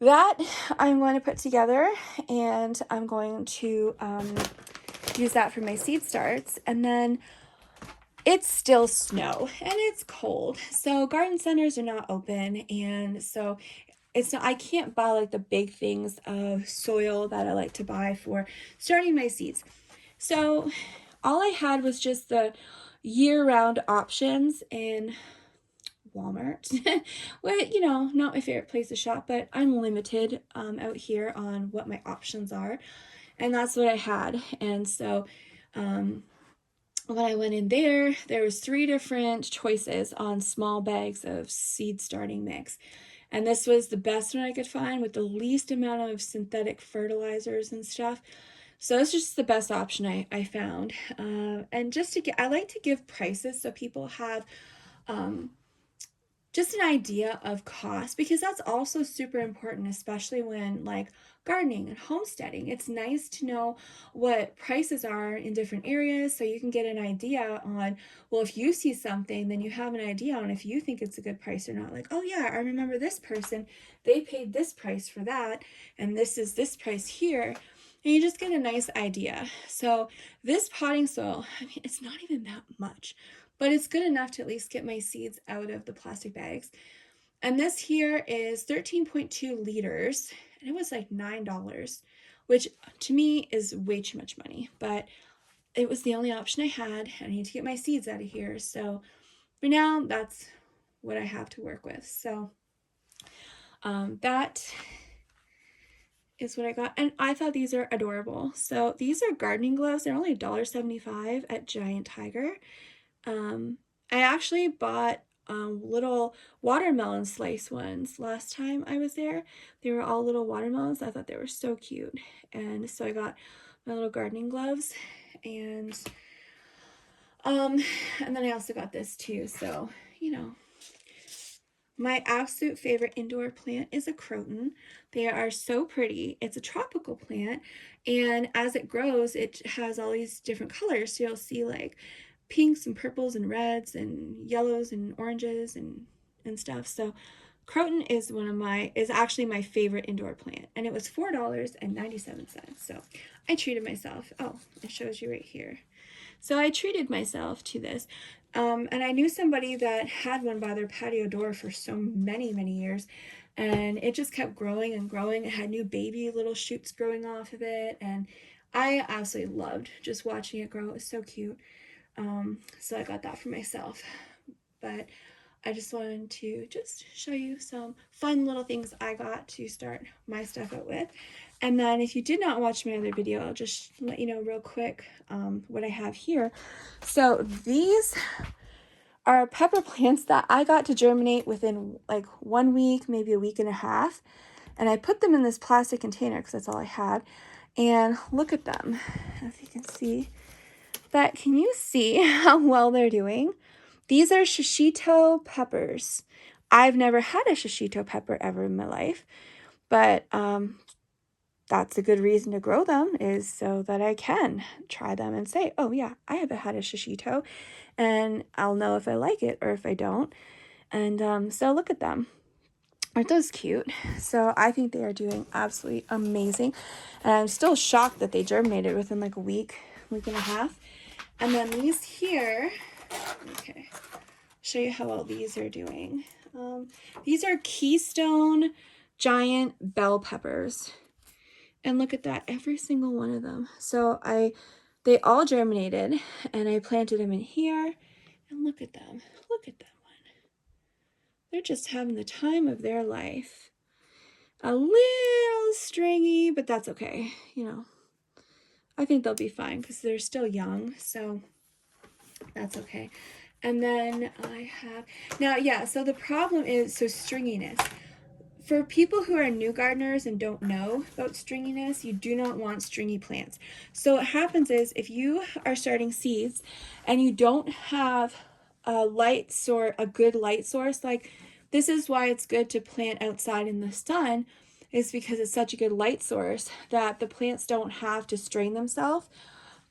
that I'm going to put together, and I'm going to use that for my seed starts. And then it's still snow and it's cold, so garden centers are not open, and so I can't buy like the big things of soil that I like to buy for starting my seeds. So all I had was just the year-round options in Walmart. Well, you know, not my favorite place to shop, but I'm limited out here on what my options are, and that's what I had. And so when I went in there, there was 3 different choices on small bags of seed starting mix. And this was the best one I could find with the least amount of synthetic fertilizers and stuff. So it's just the best option I found. And just to get, I like to give prices so people have just an idea of cost, because that's also super important, especially when like gardening and homesteading. It's nice to know what prices are in different areas so you can get an idea on, well, if you see something, then you have an idea on if you think it's a good price or not. Like, oh yeah, I remember this person, they paid this price for that, and this is this price here. And you just get a nice idea. So this potting soil, I mean, it's not even that much, but it's good enough to at least get my seeds out of the plastic bags. And this here is 13.2 liters, and it was like $9, which to me is way too much money, but it was the only option I had. I need to get my seeds out of here. So for now, that's what I have to work with. So that is what I got. And I thought these are adorable. So these are gardening gloves. They're only $1.75 at Giant Tiger. I actually bought little watermelon slice ones last time I was there. They were all little watermelons. I thought they were so cute. And so I got my little gardening gloves, and then I also got this too. So, you know, my absolute favorite indoor plant is a croton. They are so pretty. It's a tropical plant, and as it grows, it has all these different colors. So you'll see like pinks and purples and reds and yellows and oranges and stuff. So croton is actually my favorite indoor plant, and it was $4.97. So I treated myself. Oh, it shows you right here. So I treated myself to this. And I knew somebody that had one by their patio door for so many, many years, and it just kept growing and growing. It had new baby little shoots growing off of it, and I absolutely loved just watching it grow. It was so cute. So I got that for myself, but I just wanted to just show you some fun little things I got to start my stuff out with. And then if you did not watch my other video, I'll just let you know real quick what I have here. So these are pepper plants that I got to germinate within like 1 week, maybe a week and a half. And I put them in this plastic container because that's all I had. And look at them, if you can see. But can you see how well they're doing? These are shishito peppers. I've never had a shishito pepper ever in my life, but that's a good reason to grow them, is so that I can try them and say, oh yeah, I haven't had a shishito, and I'll know if I like it or if I don't. And so look at them. Aren't those cute? So I think they are doing absolutely amazing. And I'm still shocked that they germinated within like a week and a half. And then these here, okay, show you how well these are doing. These are Keystone giant bell peppers. And look at that, every single one of them. So they all germinated, and I planted them in here. And look at them. Look at that one. They're just having the time of their life. A little stringy, but that's okay, you know. I think they'll be fine because they're still young, so that's okay. And then I have, now yeah, so the problem is, so stringiness. For people who are new gardeners and don't know about stringiness, you do not want stringy plants. So what happens is, if you are starting seeds and you don't have a good light source, like this is why it's good to plant outside in the sun, is because it's such a good light source that the plants don't have to strain themselves.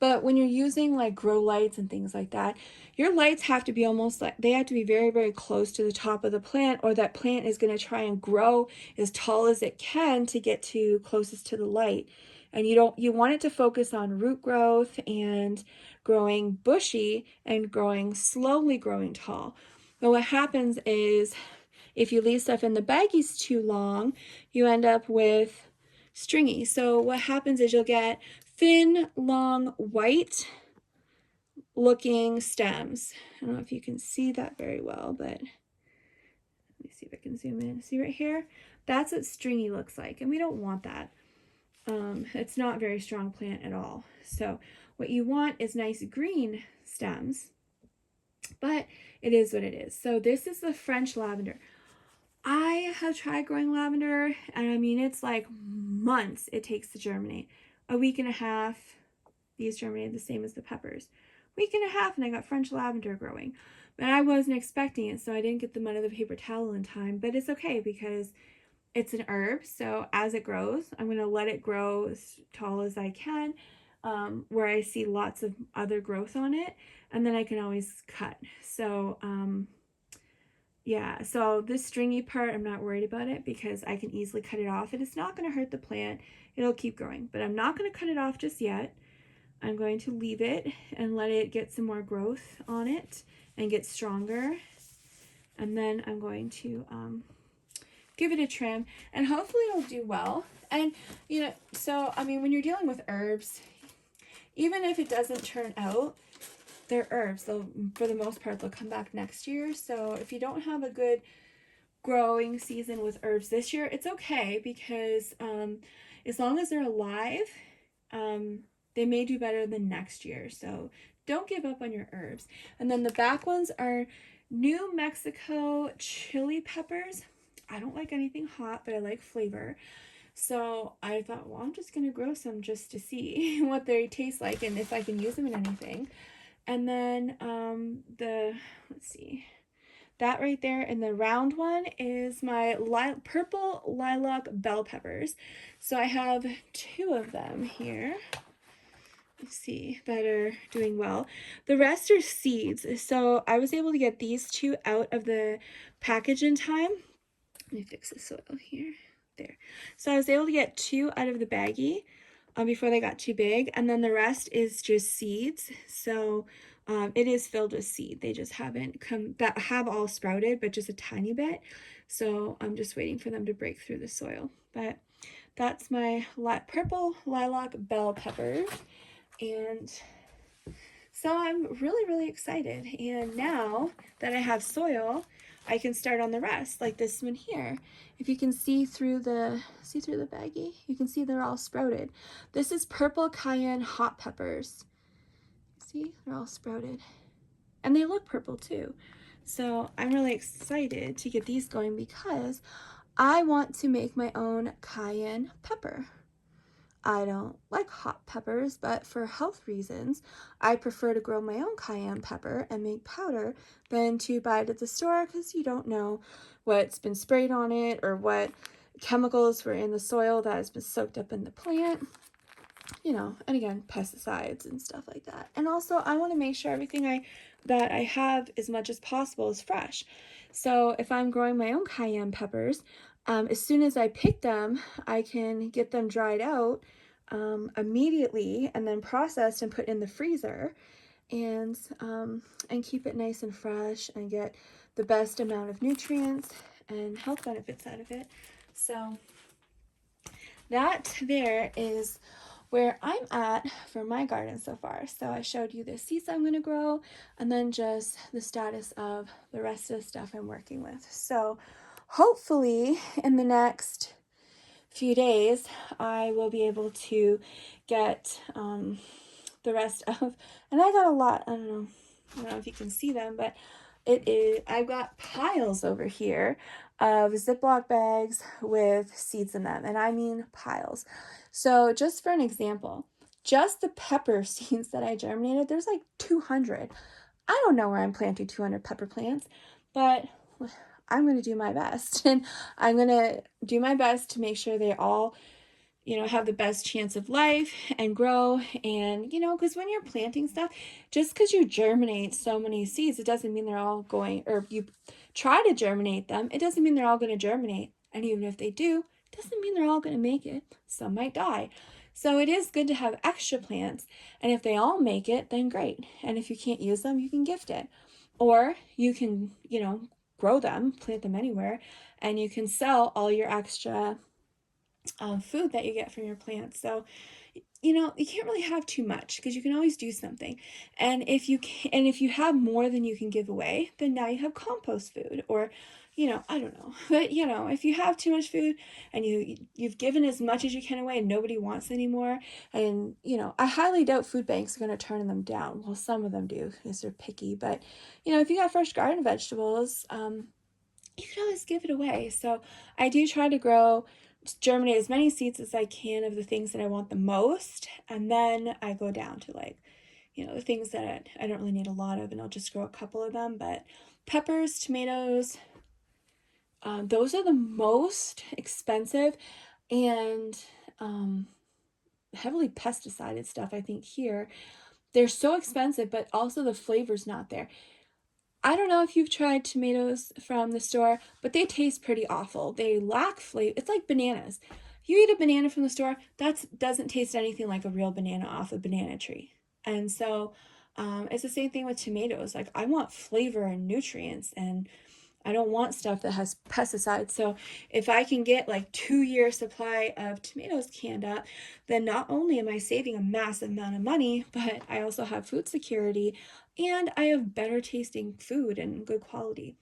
But when you're using like grow lights and things like that, your lights have to be almost like, they have to be very, very close to the top of the plant, or that plant is going to try and grow as tall as it can to get to closest to the light. And you want it to focus on root growth and growing bushy and slowly growing tall. But what happens is, if you leave stuff in the baggies too long, you end up with stringy. So what happens is you'll get thin, long, white looking stems. I don't know if you can see that very well, but let me see if I can zoom in. See right here? That's what stringy looks like, and we don't want that. It's not a very strong plant at all. So what you want is nice green stems, but it is what it is. So this is the French lavender. I have tried growing lavender, and I mean, it's like months it takes to germinate. A week and a half, these germinated the same as the peppers. Week and a half, and I got French lavender growing. But I wasn't expecting it, so I didn't get them out of the paper towel in time. But it's okay because it's an herb, so as it grows, I'm going to let it grow as tall as I can, where I see lots of other growth on it, and then I can always cut. So, yeah, so this stringy part, I'm not worried about it because I can easily cut it off, and it's not going to hurt the plant. It'll keep growing, but I'm not going to cut it off just yet. I'm going to leave it and let it get some more growth on it and get stronger. And then I'm going to give it a trim, and hopefully it'll do well. And, you know, so, I mean, when you're dealing with herbs, even if it doesn't turn out, they're herbs. They'll, for the most part, they'll come back next year. So if you don't have a good growing season with herbs this year, it's okay because as long as they're alive, they may do better than next year. So don't give up on your herbs. And then the back ones are New Mexico chili peppers. I don't like anything hot, but I like flavor. So I thought, well, I'm just going to grow some just to see what they taste like and if I can use them in anything. And then let's see, that right there in the round one is my purple lilac bell peppers. So I have 2 of them here. Let's see, that are doing well. The rest are seeds. So I was able to get these 2 out of the package in time. Let me fix the soil here. There. So I was able to get 2 out of the baggie before they got too big, and then the rest is just seeds. So it is filled with seed. They just haven't that have all sprouted, but just a tiny bit. So I'm just waiting for them to break through the soil. But that's my purple lilac bell peppers, and so I'm really, really excited. And now that I have soil, I can start on the rest, like this one here. If you can see through the baggie, you can see they're all sprouted. This is purple cayenne hot peppers. See, they're all sprouted. And they look purple too. So I'm really excited to get these going because I want to make my own cayenne pepper. I don't like hot peppers, but for health reasons, I prefer to grow my own cayenne pepper and make powder than to buy it at the store because you don't know what's been sprayed on it or what chemicals were in the soil that has been soaked up in the plant. You know, and again, pesticides and stuff like that. And also, I want to make sure everything that I have as much as possible is fresh. So if I'm growing my own cayenne peppers, as soon as I pick them, I can get them dried out immediately and then processed and put in the freezer and keep it nice and fresh and get the best amount of nutrients and health benefits out of it. So that there is where I'm at for my garden so far. So I showed you the seeds I'm going to grow and then just the status of the rest of the stuff I'm working with. So hopefully in the next few days, I will be able to get the rest of, and I got a lot, I don't know if you can see them, but I've got piles over here of Ziploc bags with seeds in them, and I mean piles. So just for an example, just the pepper seeds that I germinated, there's like 200. I don't know where I'm planting 200 pepper plants, but I'm going to do my best, and I'm going to do my best to make sure they all, you know, have the best chance of life and grow. And, you know, because when you're planting stuff, just because you germinate so many seeds, it doesn't mean they're all going, or you try to germinate them, it doesn't mean they're all going to germinate. And even if they do, it doesn't mean they're all going to make it. Some might die. So it is good to have extra plants. And if they all make it, then great. And if you can't use them, you can gift it. Or you can, you know, grow them, plant them anywhere, and you can sell all your extra food that you get from your plants. So you can't really have too much because you can always do something. And if you have more than you can give away, then now you have compost food, or I don't know. But if you have too much food and you've given as much as you can away and nobody wants anymore, and I highly doubt food banks are going to turn them down. Well, some of them do because they're picky, but if you got fresh garden vegetables, you can always give it away. So I do try to germinate as many seeds as I can of the things that I want the most, and then I go down to the things that I don't really need a lot of, and I'll just grow a couple of them. But peppers, tomatoes, those are the most expensive and heavily pesticided stuff, I think, here. They're so expensive, but also the flavor's not there. I don't know if you've tried tomatoes from the store, but they taste pretty awful. They lack flavor. It's like bananas. You eat a banana from the store, that doesn't taste anything like a real banana off a banana tree. And so it's the same thing with tomatoes. Like, I want flavor and nutrients, and I don't want stuff that has pesticides. So if I can get like 2-year supply of tomatoes canned up, then not only am I saving a massive amount of money, but I also have food security and I have better tasting food and good quality.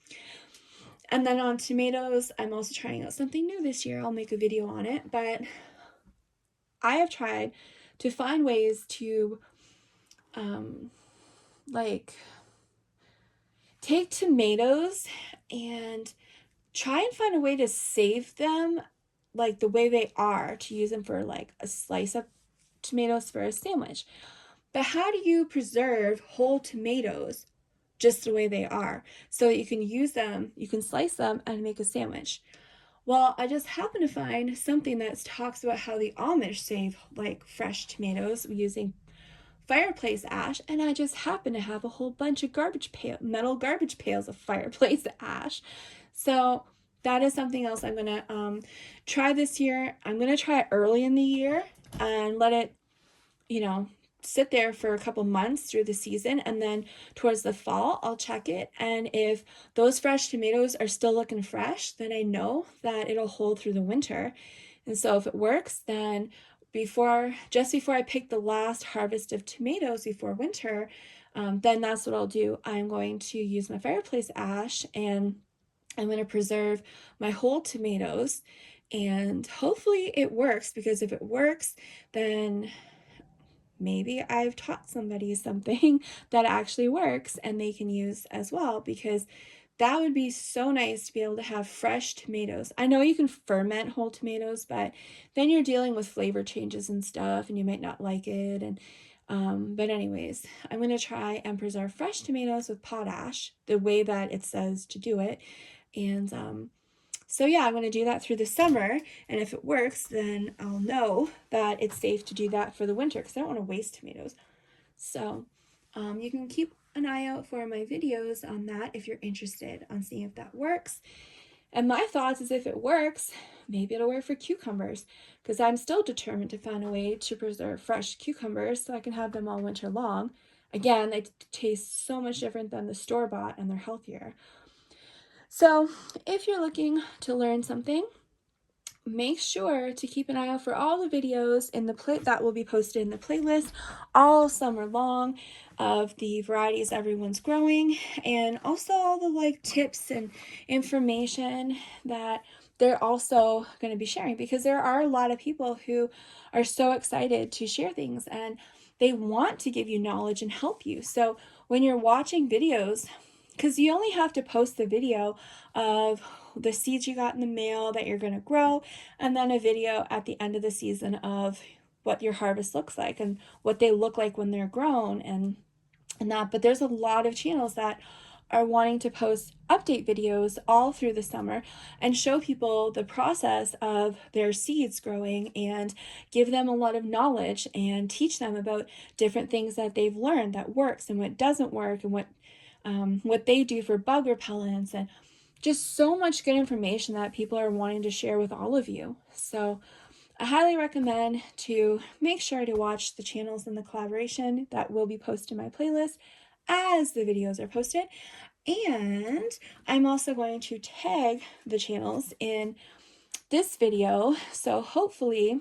And then on tomatoes, I'm also trying out something new this year. I'll make a video on it, but I have tried to find ways to like take tomatoes and try and find a way to save them like the way they are, to use them for like a slice of tomatoes for a sandwich. But how do you preserve whole tomatoes just the way they are so that you can use them, you can slice them and make a sandwich? Well, I just happened to find something that talks about how the Amish save like fresh tomatoes using fireplace ash, and I just happen to have a whole bunch of metal garbage pails of fireplace ash. So that is something else I'm gonna try this year. I'm gonna try it early in the year and let it, sit there for a couple months through the season, and then towards the fall I'll check it, and if those fresh tomatoes are still looking fresh, then I know that it'll hold through the winter. And so if it works, then just before I pick the last harvest of tomatoes before winter, then that's what I'll do. I'm going to use my fireplace ash, and I'm going to preserve my whole tomatoes, and hopefully it works, because if it works, then maybe I've taught somebody something that actually works and they can use as well, because that would be so nice to be able to have fresh tomatoes. I know you can ferment whole tomatoes, but then you're dealing with flavor changes and stuff, and you might not like it. And but anyways, I'm going to try and preserve fresh tomatoes with potash the way that it says to do it. And so yeah, I'm going to do that through the summer, and if it works, then I'll know that it's safe to do that for the winter, because I don't want to waste tomatoes. So you can keep an eye out for my videos on that if you're interested on seeing if that works. And my thoughts is, if it works, maybe it'll work for cucumbers, because I'm still determined to find a way to preserve fresh cucumbers so I can have them all winter long. Again, they taste so much different than the store-bought, and they're healthier. So if you're looking to learn something, make sure to keep an eye out for all the videos in the that will be posted in the playlist all summer long, of the varieties everyone's growing, and also all the tips and information that they're also going to be sharing, because there are a lot of people who are so excited to share things, and they want to give you knowledge and help you. So when you're watching videos, because you only have to post the video of the seeds you got in the mail that you're going to grow, and then a video at the end of the season of what your harvest looks like and what they look like when they're grown, and that. But there's a lot of channels that are wanting to post update videos all through the summer and show people the process of their seeds growing, and give them a lot of knowledge and teach them about different things that they've learned that works and what doesn't work, and what they do for bug repellents, and just so much good information that people are wanting to share with all of you. So I highly recommend to make sure to watch the channels in the collaboration that will be posted in my playlist as the videos are posted. And I'm also going to tag the channels in this video, so hopefully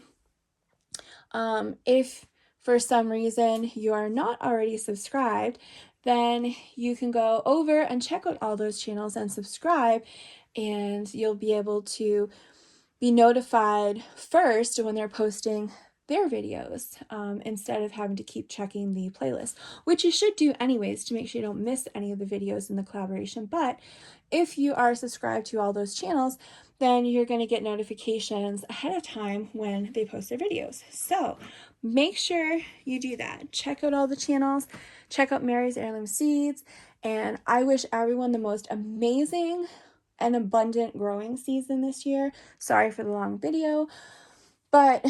If for some reason you are not already subscribed, then you can go over and check out all those channels and subscribe, and you'll be able to be notified first when they're posting their videos, instead of having to keep checking the playlist, which you should do anyways to make sure you don't miss any of the videos in the collaboration. But if you are subscribed to all those channels, then you're going to get notifications ahead of time when they post their videos. So make sure you do that. Check out all the channels, check out Mary's Heirloom Seeds, and I wish everyone the most amazing and abundant growing season this year. Sorry for the long video, but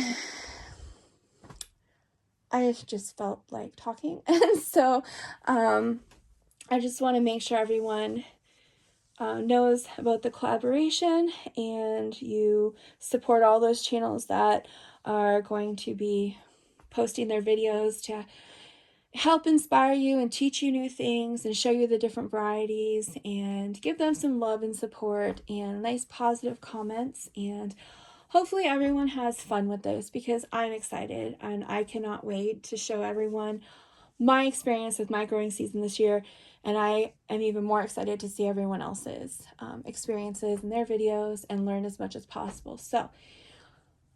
I just felt like talking. And so I just want to make sure everyone knows about the collaboration, and you support all those channels that are going to be posting their videos to help inspire you and teach you new things and show you the different varieties, and give them some love and support and nice positive comments. And hopefully everyone has fun with this, because I'm excited and I cannot wait to show everyone my experience with my growing season this year. And I am even more excited to see everyone else's experiences in their videos and learn as much as possible. So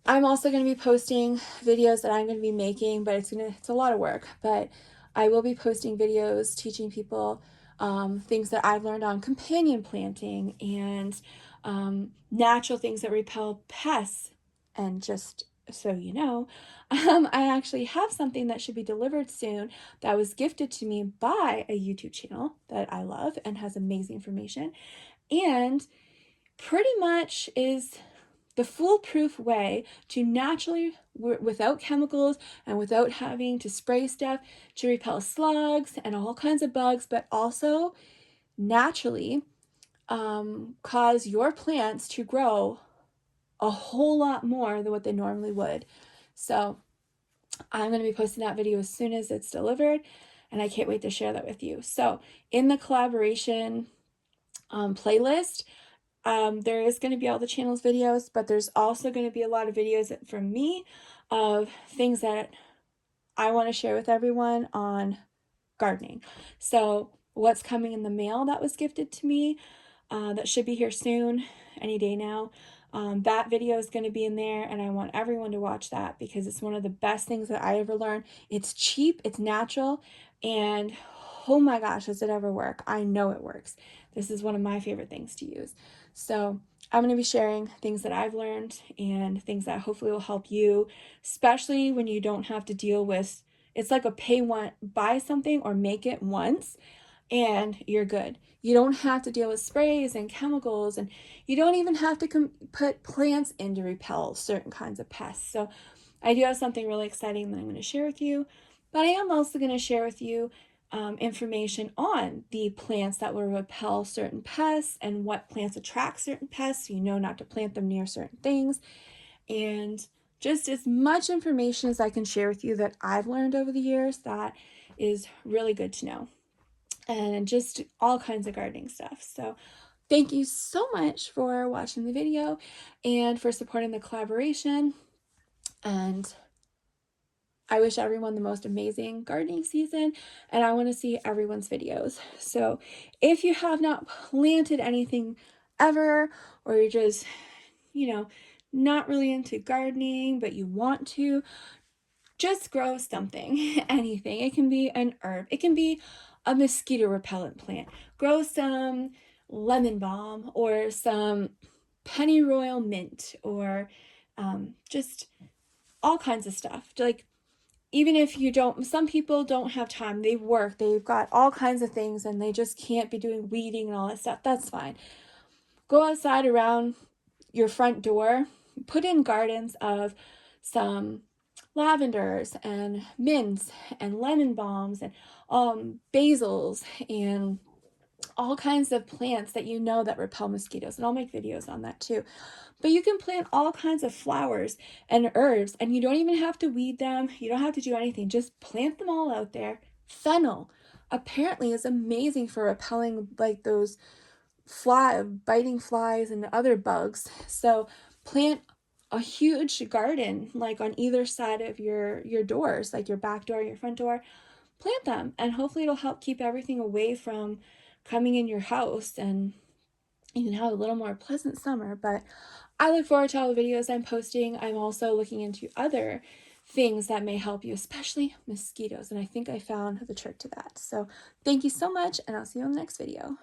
I'm also going to be posting videos that I'm going to be making, but it's a lot of work, but I will be posting videos teaching people things that I've learned on companion planting and natural things that repel pests. And just so you know, I actually have something that should be delivered soon that was gifted to me by a YouTube channel that I love and has amazing information, and pretty much is the foolproof way to naturally, without chemicals and without having to spray stuff, to repel slugs and all kinds of bugs, but also naturally cause your plants to grow a whole lot more than what they normally would. So I'm going to be posting that video as soon as it's delivered, and I can't wait to share that with you. So in the collaboration playlist, there is going to be all the channels videos, but there's also going to be a lot of videos from me of things that I want to share with everyone on gardening. So what's coming in the mail that was gifted to me, that should be here soon, any day now. That video is going to be in there, and I want everyone to watch that because it's one of the best things that I ever learned. It's cheap, it's natural, and oh my gosh, does it ever work? I know it works. This is one of my favorite things to use. So I'm going to be sharing things that I've learned and things that hopefully will help you, especially when you don't have to deal with, it's like a buy something or make it once and you're good. You don't have to deal with sprays and chemicals, and you don't even have to put plants in to repel certain kinds of pests. So I do have something really exciting that I'm going to share with you, but I am also going to share with you information on the plants that will repel certain pests and what plants attract certain pests, so you know not to plant them near certain things, and just as much information as I can share with you that I've learned over the years that is really good to know, and just all kinds of gardening stuff. So thank you so much for watching the video and for supporting the collaboration, and I wish everyone the most amazing gardening season, and I want to see everyone's videos. So if you have not planted anything ever, or you're just, not really into gardening, but you want to, just grow something, anything. It can be an herb. It can be a mosquito repellent plant. Grow some lemon balm or some pennyroyal mint, or just all kinds of stuff. Like, even if you don't, some people don't have time, they work, they've got all kinds of things, and they just can't be doing weeding and all that stuff. That's fine. Go outside around your front door, put in gardens of some lavenders and mints and lemon balms and basils and all kinds of plants that you know that repel mosquitoes, and I'll make videos on that too. But you can plant all kinds of flowers and herbs, and you don't even have to weed them. You don't have to do anything. Just plant them all out there. Fennel apparently is amazing for repelling like those biting flies and other bugs. So plant a huge garden, like on either side of your doors, like your back door, your front door. Plant them, and hopefully it'll help keep everything away from coming in your house, and you can have a little more pleasant summer. But I look forward to all the videos I'm posting. I'm also looking into other things that may help you, especially mosquitoes, and I think I found the trick to that. So thank you so much, and I'll see you on the next video.